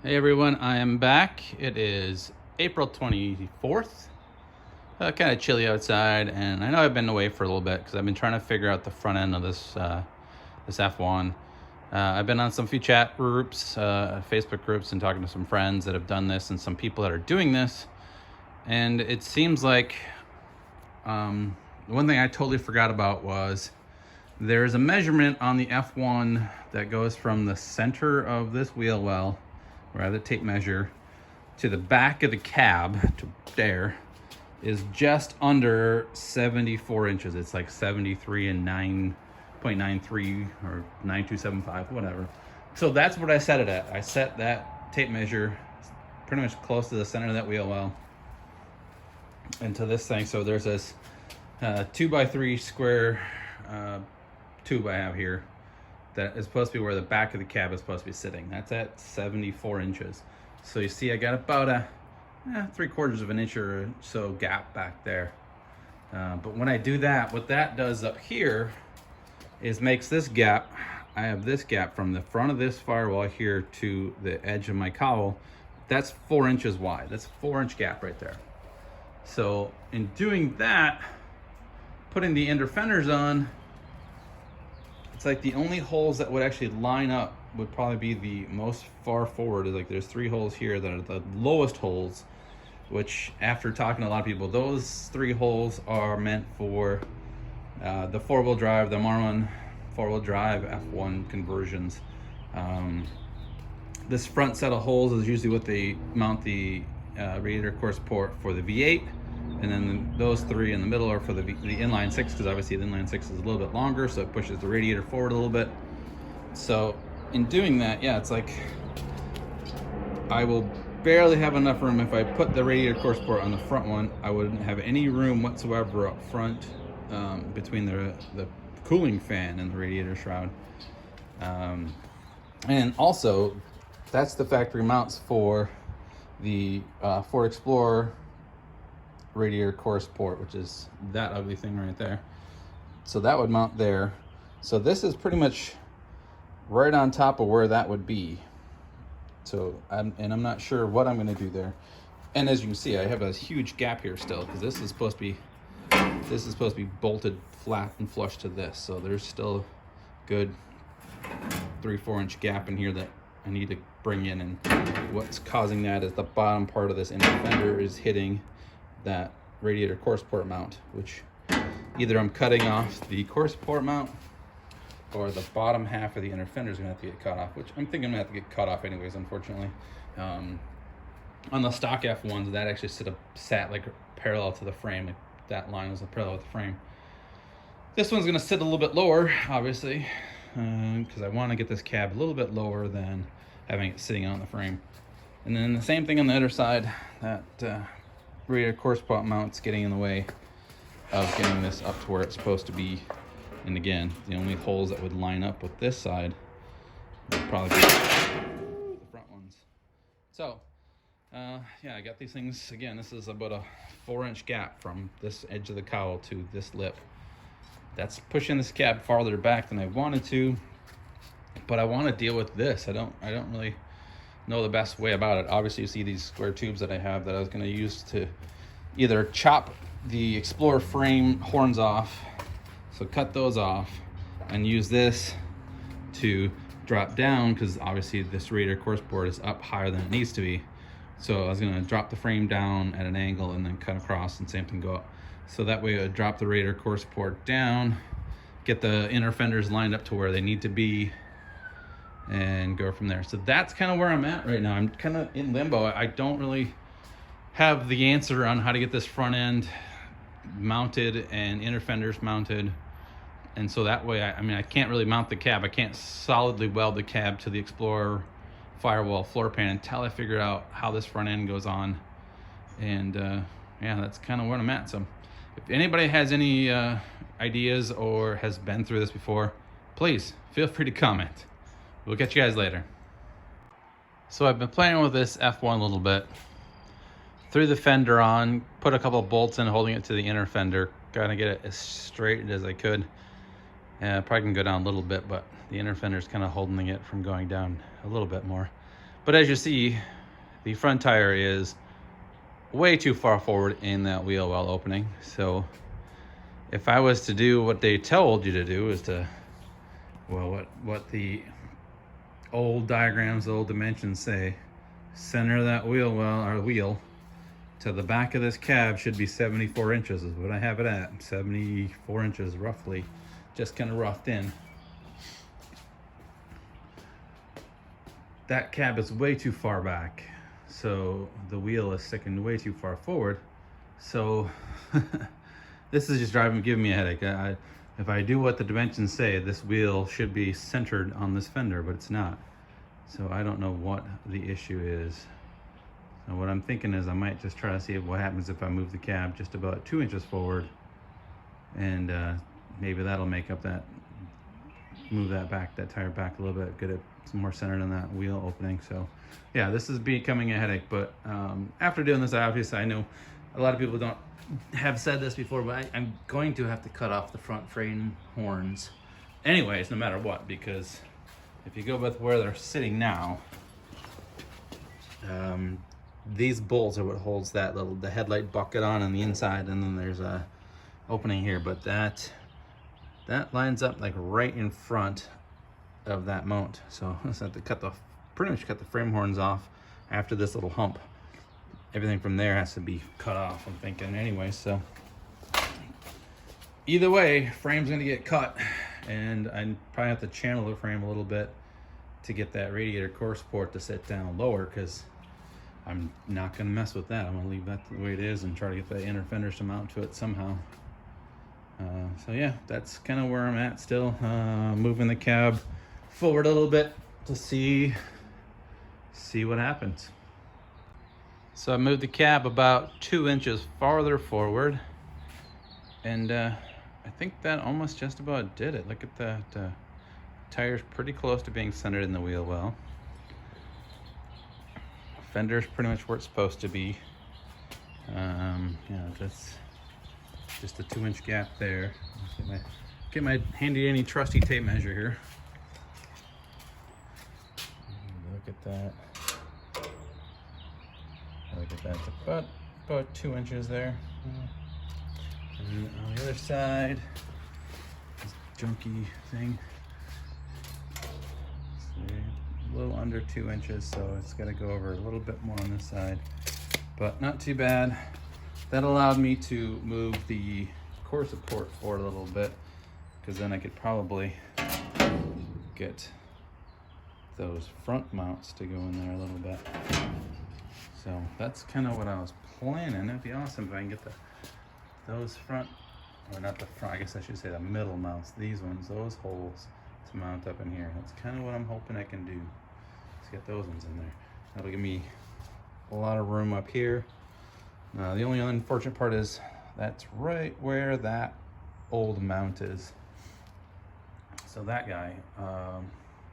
Hey everyone, I am back. It is April 24th. Kind of chilly outside, and I know I've been away for a little bit because I've been trying to figure out the front end of this F1. I've been on some few chat groups, Facebook groups, and talking to some friends that have done this and some people that are doing this. And it seems like one thing I totally forgot about was there's a measurement on the F1 that goes from the center of this wheel well, where I have the tape measure, to the back of the cab, to there, is just under 74 inches. It's like 73 and 9.93 or 9275, whatever. So that's what I set it at. I set that tape measure pretty much close to the center of that wheel well into this thing. So there's this 2x3 square tube I have here that is supposed to be where the back of the cab is supposed to be sitting. That's at 74 inches. So you see I got about a 3/4 of an inch or so gap back there. But when I do that, what that does up here is makes this gap, I have this gap from the front of this firewall here to the edge of my cowl. That's 4 inches wide. That's a 4-inch gap right there. So in doing that, putting the inner fenders on, it's like the only holes that would actually line up would probably be the most far forward. Is like there's 3 holes here that are the lowest holes, which after talking to a lot of people, those 3 holes are meant for the 4-wheel drive, the Marlin 4-wheel drive F1 conversions. This front set of holes is usually what they mount the radiator core support for the V8. And then those 3 in the middle are for the inline 6, because obviously the inline 6 is a little bit longer, so it pushes the radiator forward a little bit. So in doing that, yeah, it's like I will barely have enough room. If I put the radiator core support on the front one, I wouldn't have any room whatsoever up front between the cooling fan and the radiator shroud. And also, that's the factory mounts for the Ford Explorer radiator core support, which is that ugly thing right there. So that would mount there. So this is pretty much right on top of where that would be. So I'm not sure what I'm going to do there. And as you can see, I have a huge gap here still, because this is supposed to be bolted flat and flush to this. So there's still a good 3-4 inch gap in here that I need to bring in. And what's causing that is the bottom part of this inner fender is hitting that radiator core support mount, which either I'm cutting off the core support mount, or the bottom half of the inner fender is going to have to get cut off, which I'm thinking I'm going to have to get cut off anyways, unfortunately. On the stock F1s, that actually sat like parallel to the frame. Like that line was parallel with the frame. This one's going to sit a little bit lower, obviously, because I want to get this cab a little bit lower than having it sitting on the frame. And then the same thing on the other side, that radiator core support mount's getting in the way of getting this up to where it's supposed to be. And again, the only holes that would line up with this side would probably be the front ones. So yeah, I got these things. Again, this is about a 4-inch gap from this edge of the cowl to this lip. That's pushing this cab farther back than I wanted to, but I want to deal with this. I don't really know the best way about it. Obviously, you see these square tubes that I have that I was going to use to either chop the Explorer frame horns off, so cut those off, and use this to drop down, because obviously this radiator core support is up higher than it needs to be. So I was going to drop the frame down at an angle and then cut across, and same thing go up. So that way I would drop the radiator core support down, get the inner fenders lined up to where they need to be, and go from there. So that's kind of where I'm at right now. I'm kind of in limbo. I don't really have the answer on how to get this front end mounted and inner fenders mounted. And so that way, I can't really mount the cab. I can't solidly weld the cab to the Explorer firewall floor pan until I figure out how this front end goes on. And yeah, that's kind of where I'm at. So if anybody has any ideas or has been through this before, please feel free to comment. We'll catch you guys later. So I've been playing with this F1 a little bit. Threw the fender on, put a couple of bolts in holding it to the inner fender, trying to get it as straight as I could. Probably can go down a little bit, but the inner fender is kind of holding it from going down a little bit more. But as you see, the front tire is way too far forward in that wheel well opening. So if I was to do what they told you to do, is to, well, what the old diagrams, the old dimensions say, center that wheel well, or wheel, to the back of this cab should be 74 inches is what I have it at. 74 inches roughly, just kind of roughed in. That cab is way too far back, so the wheel is sticking way too far forward. So this is just giving me a headache. If I do what the dimensions say, this wheel should be centered on this fender, but it's not. So I don't know what the issue is. So what I'm thinking is I might just try to see what happens if I move the cab just about 2 inches forward, and maybe that'll make up that, move that back, that tire back a little bit, get it some more centered on that wheel opening. So yeah, this is becoming a headache, but after doing this, obviously I know a lot of people don't have said this before, but I'm going to have to cut off the front frame horns anyways, no matter what, because if you go with where they're sitting now, these bolts are what holds that the headlight bucket on the inside, and then there's a opening here, but that lines up like right in front of that mount. So I have to pretty much cut the frame horns off after this little hump. Everything from there has to be cut off, I'm thinking anyway. So either way, frame's gonna get cut, and I probably have to channel the frame a little bit to get that radiator core support to sit down lower, because I'm not gonna mess with that. I'm gonna leave that the way it is and try to get the inner fenders to mount to it somehow. So yeah, that's kind of where I'm at still. Moving the cab forward a little bit to see what happens. So I moved the cab about 2 inches farther forward, and I think that almost just about did it. Look at that. Tire's pretty close to being centered in the wheel well. Fender's pretty much where it's supposed to be. Yeah, that's just a 2-inch gap there. Get my handy dandy trusty tape measure here. Look at that. Look at that. It's about 2 inches there. And on the other side, this junky thing. A little under 2 inches, so it's got to go over a little bit more on this side, but not too bad. That allowed me to move the core support forward a little bit, because then I could probably get those front mounts to go in there a little bit. So that's kind of what I was planning. It'd be awesome if I can get those front, or not the front, I guess I should say the middle mounts, these ones, those holes to mount up in here. That's kind of what I'm hoping I can do. Let's get those ones in there. That'll give me a lot of room up here. The only unfortunate part is that's right where that old mount is. So that guy,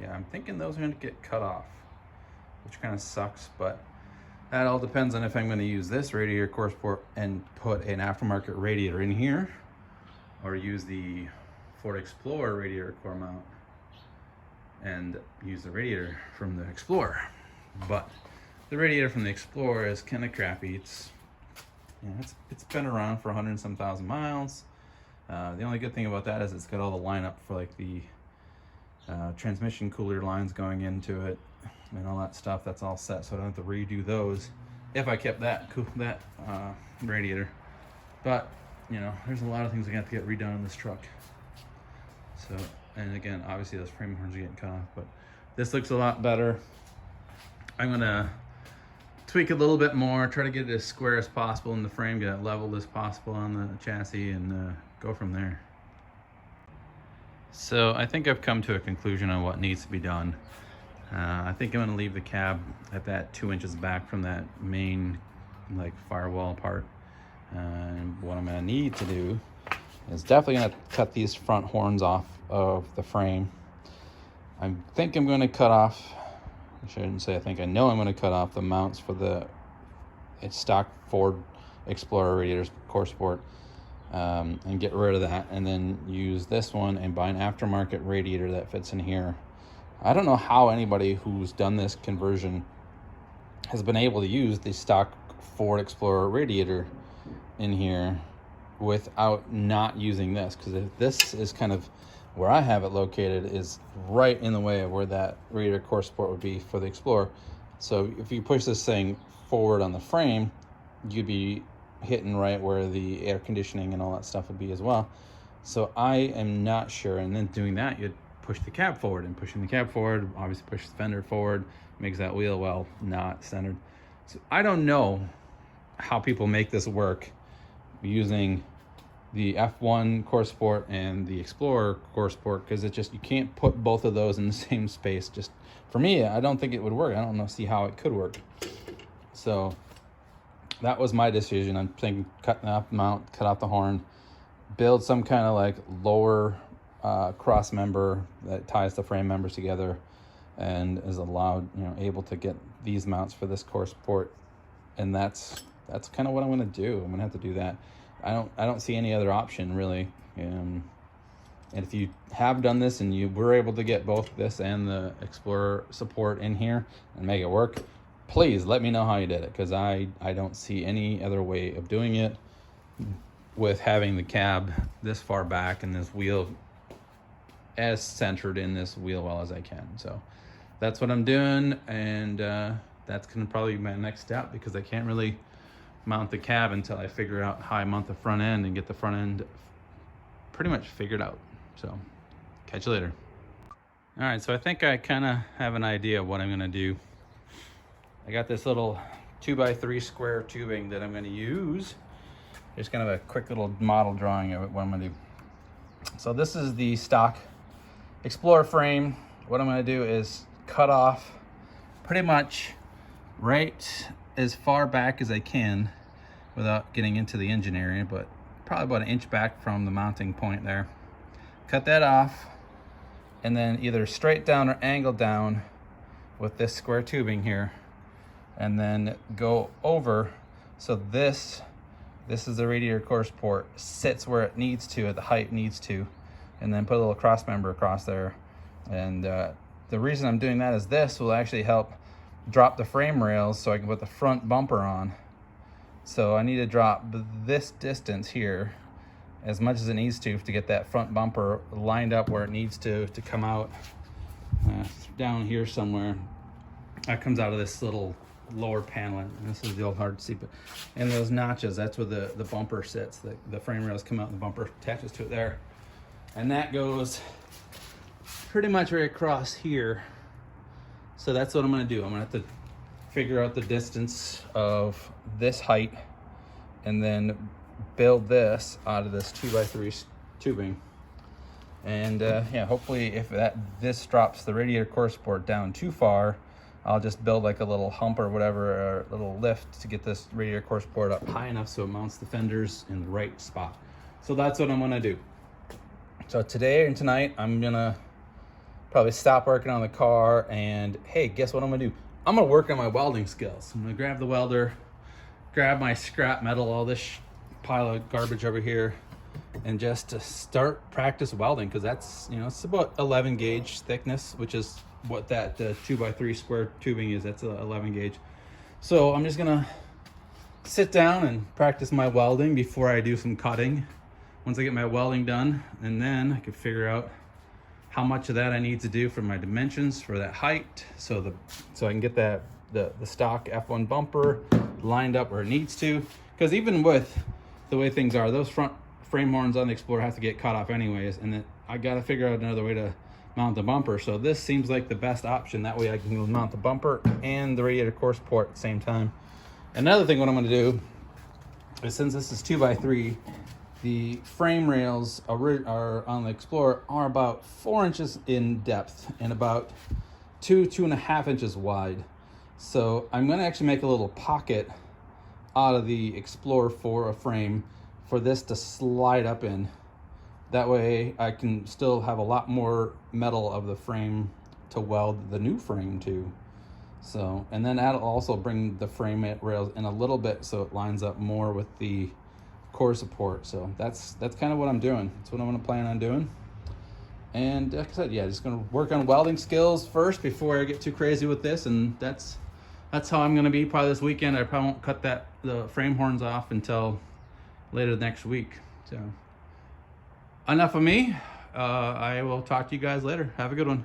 yeah, I'm thinking those are going to get cut off, which kind of sucks, but that all depends on if I'm going to use this radiator core support and put an aftermarket radiator in here, or use the Ford Explorer radiator core mount and use the radiator from the Explorer. But the radiator from the Explorer is kind of crappy. It's been around for 100 and some thousand miles. The only good thing about that is it's got all the lineup for like the transmission cooler lines going into it and all that stuff. That's all set, so I don't have to redo those if I kept that radiator. But you know, there's a lot of things I have to get redone in this truck. So, and again, obviously those frame horns are getting cut off, but this looks a lot better. I'm gonna tweak it a little bit more, try to get it as square as possible in the frame, get it leveled as possible on the chassis, and go from there. So I think I've come to a conclusion on what needs to be done. I think I'm gonna leave the cab at that 2 inches back from that main like firewall part. And what I'm gonna need to do is definitely gonna cut these front horns off of the frame. I think I'm gonna cut off, I shouldn't say I think, I know I'm gonna cut off the mounts for the stock Ford Explorer radiators core support, and get rid of that, and then use this one and buy an aftermarket radiator that fits in here. I don't know how anybody who's done this conversion has been able to use the stock Ford Explorer radiator in here without not using this, because this is kind of where I have it located, is right in the way of where that radiator core support would be for the Explorer. So if you push this thing forward on the frame, you'd be hitting right where the air conditioning and all that stuff would be as well. So I am not sure. And then doing that, you'd push the cab forward, and pushing the cab forward obviously pushes the fender forward, makes that wheel well not centered. So I don't know how people make this work using the F1 core support and the Explorer core support, because it just, you can't put both of those in the same space. Just for me, I don't think it would work. I don't see how it could work. So that was my decision. I'm thinking cutting off the mount, cut off the horn, build some kind of like lower cross member that ties the frame members together and is allowed, able to get these mounts for this core support. And that's kind of what I'm going to do. I'm going to have to do that. I don't see any other option really. And if you have done this and you were able to get both this and the Explorer support in here and make it work, please let me know how you did it, because I don't see any other way of doing it with having the cab this far back and this wheel as centered in this wheel well as I can. So that's what I'm doing, and that's gonna probably be my next step, because I can't really mount the cab until I figure out how I mount the front end and get the front end pretty much figured out. So catch you later. All right, so I think I kind of have an idea of what I'm gonna do. I got this little 2x3 square tubing that I'm gonna use. Just kind of a quick little model drawing of it, what I'm gonna do. So this is the stock Explorer frame. What I'm gonna do is cut off pretty much right as far back as I can without getting into the engine area, but probably about an inch back from the mounting point there. Cut that off, and then either straight down or angle down with this square tubing here, and then go over. So this is the radiator core support, sits where it needs to, at the height it needs to, and then put a little cross member across there. And the reason I'm doing that is this will actually help drop the frame rails so I can put the front bumper on. So I need to drop this distance here as much as it needs to get that front bumper lined up where it needs to come out. Down here somewhere. That comes out of this little lower panel, and this is real hard to see, but in those notches, that's where the bumper sits. The frame rails come out and the bumper attaches to it there. And that goes pretty much right across here. So that's what I'm gonna do. I'm gonna have to figure out the distance of this height and then build this out of this 2x3 tubing. And yeah, hopefully if this drops the radiator core support down too far, I'll just build like a little hump or whatever, or a little lift to get this radiator core support up high enough so it mounts the fenders in the right spot. So that's what I'm gonna do. So today and tonight, I'm gonna probably stop working on the car, and hey, guess what I'm gonna do? I'm gonna work on my welding skills. I'm gonna grab the welder, grab my scrap metal, all this pile of garbage over here, and just to start practice welding, because that's, it's about 11 gauge thickness, which is what that 2x3 square tubing is. That's 11 gauge. So I'm just gonna sit down and practice my welding before I do some cutting. Once I get my welding done, and then I can figure out how much of that I need to do for my dimensions for that height, so I can get the stock F1 bumper lined up where it needs to. Because even with the way things are, those front frame horns on the Explorer have to get cut off anyways, and then I gotta figure out another way to mount the bumper. So this seems like the best option. That way I can mount the bumper and the radiator core support at the same time. Another thing, what I'm gonna do is, since this is 2x3, the frame rails are on the Explorer are about 4 inches in depth and about 2.5 inches wide. So I'm gonna actually make a little pocket out of the Explorer for a frame for this to slide up in. That way I can still have a lot more metal of the frame to weld the new frame to. So, and then that'll also bring the frame rails in a little bit so it lines up more with the core support. So that's kind of what I'm doing. That's what I'm gonna plan on doing. And like I said, yeah, just gonna work on welding skills first before I get too crazy with this, and that's that's how I'm gonna be probably this weekend. I probably won't cut the frame horns off until later next week. So enough of me. I will talk to you guys later. Have a good one.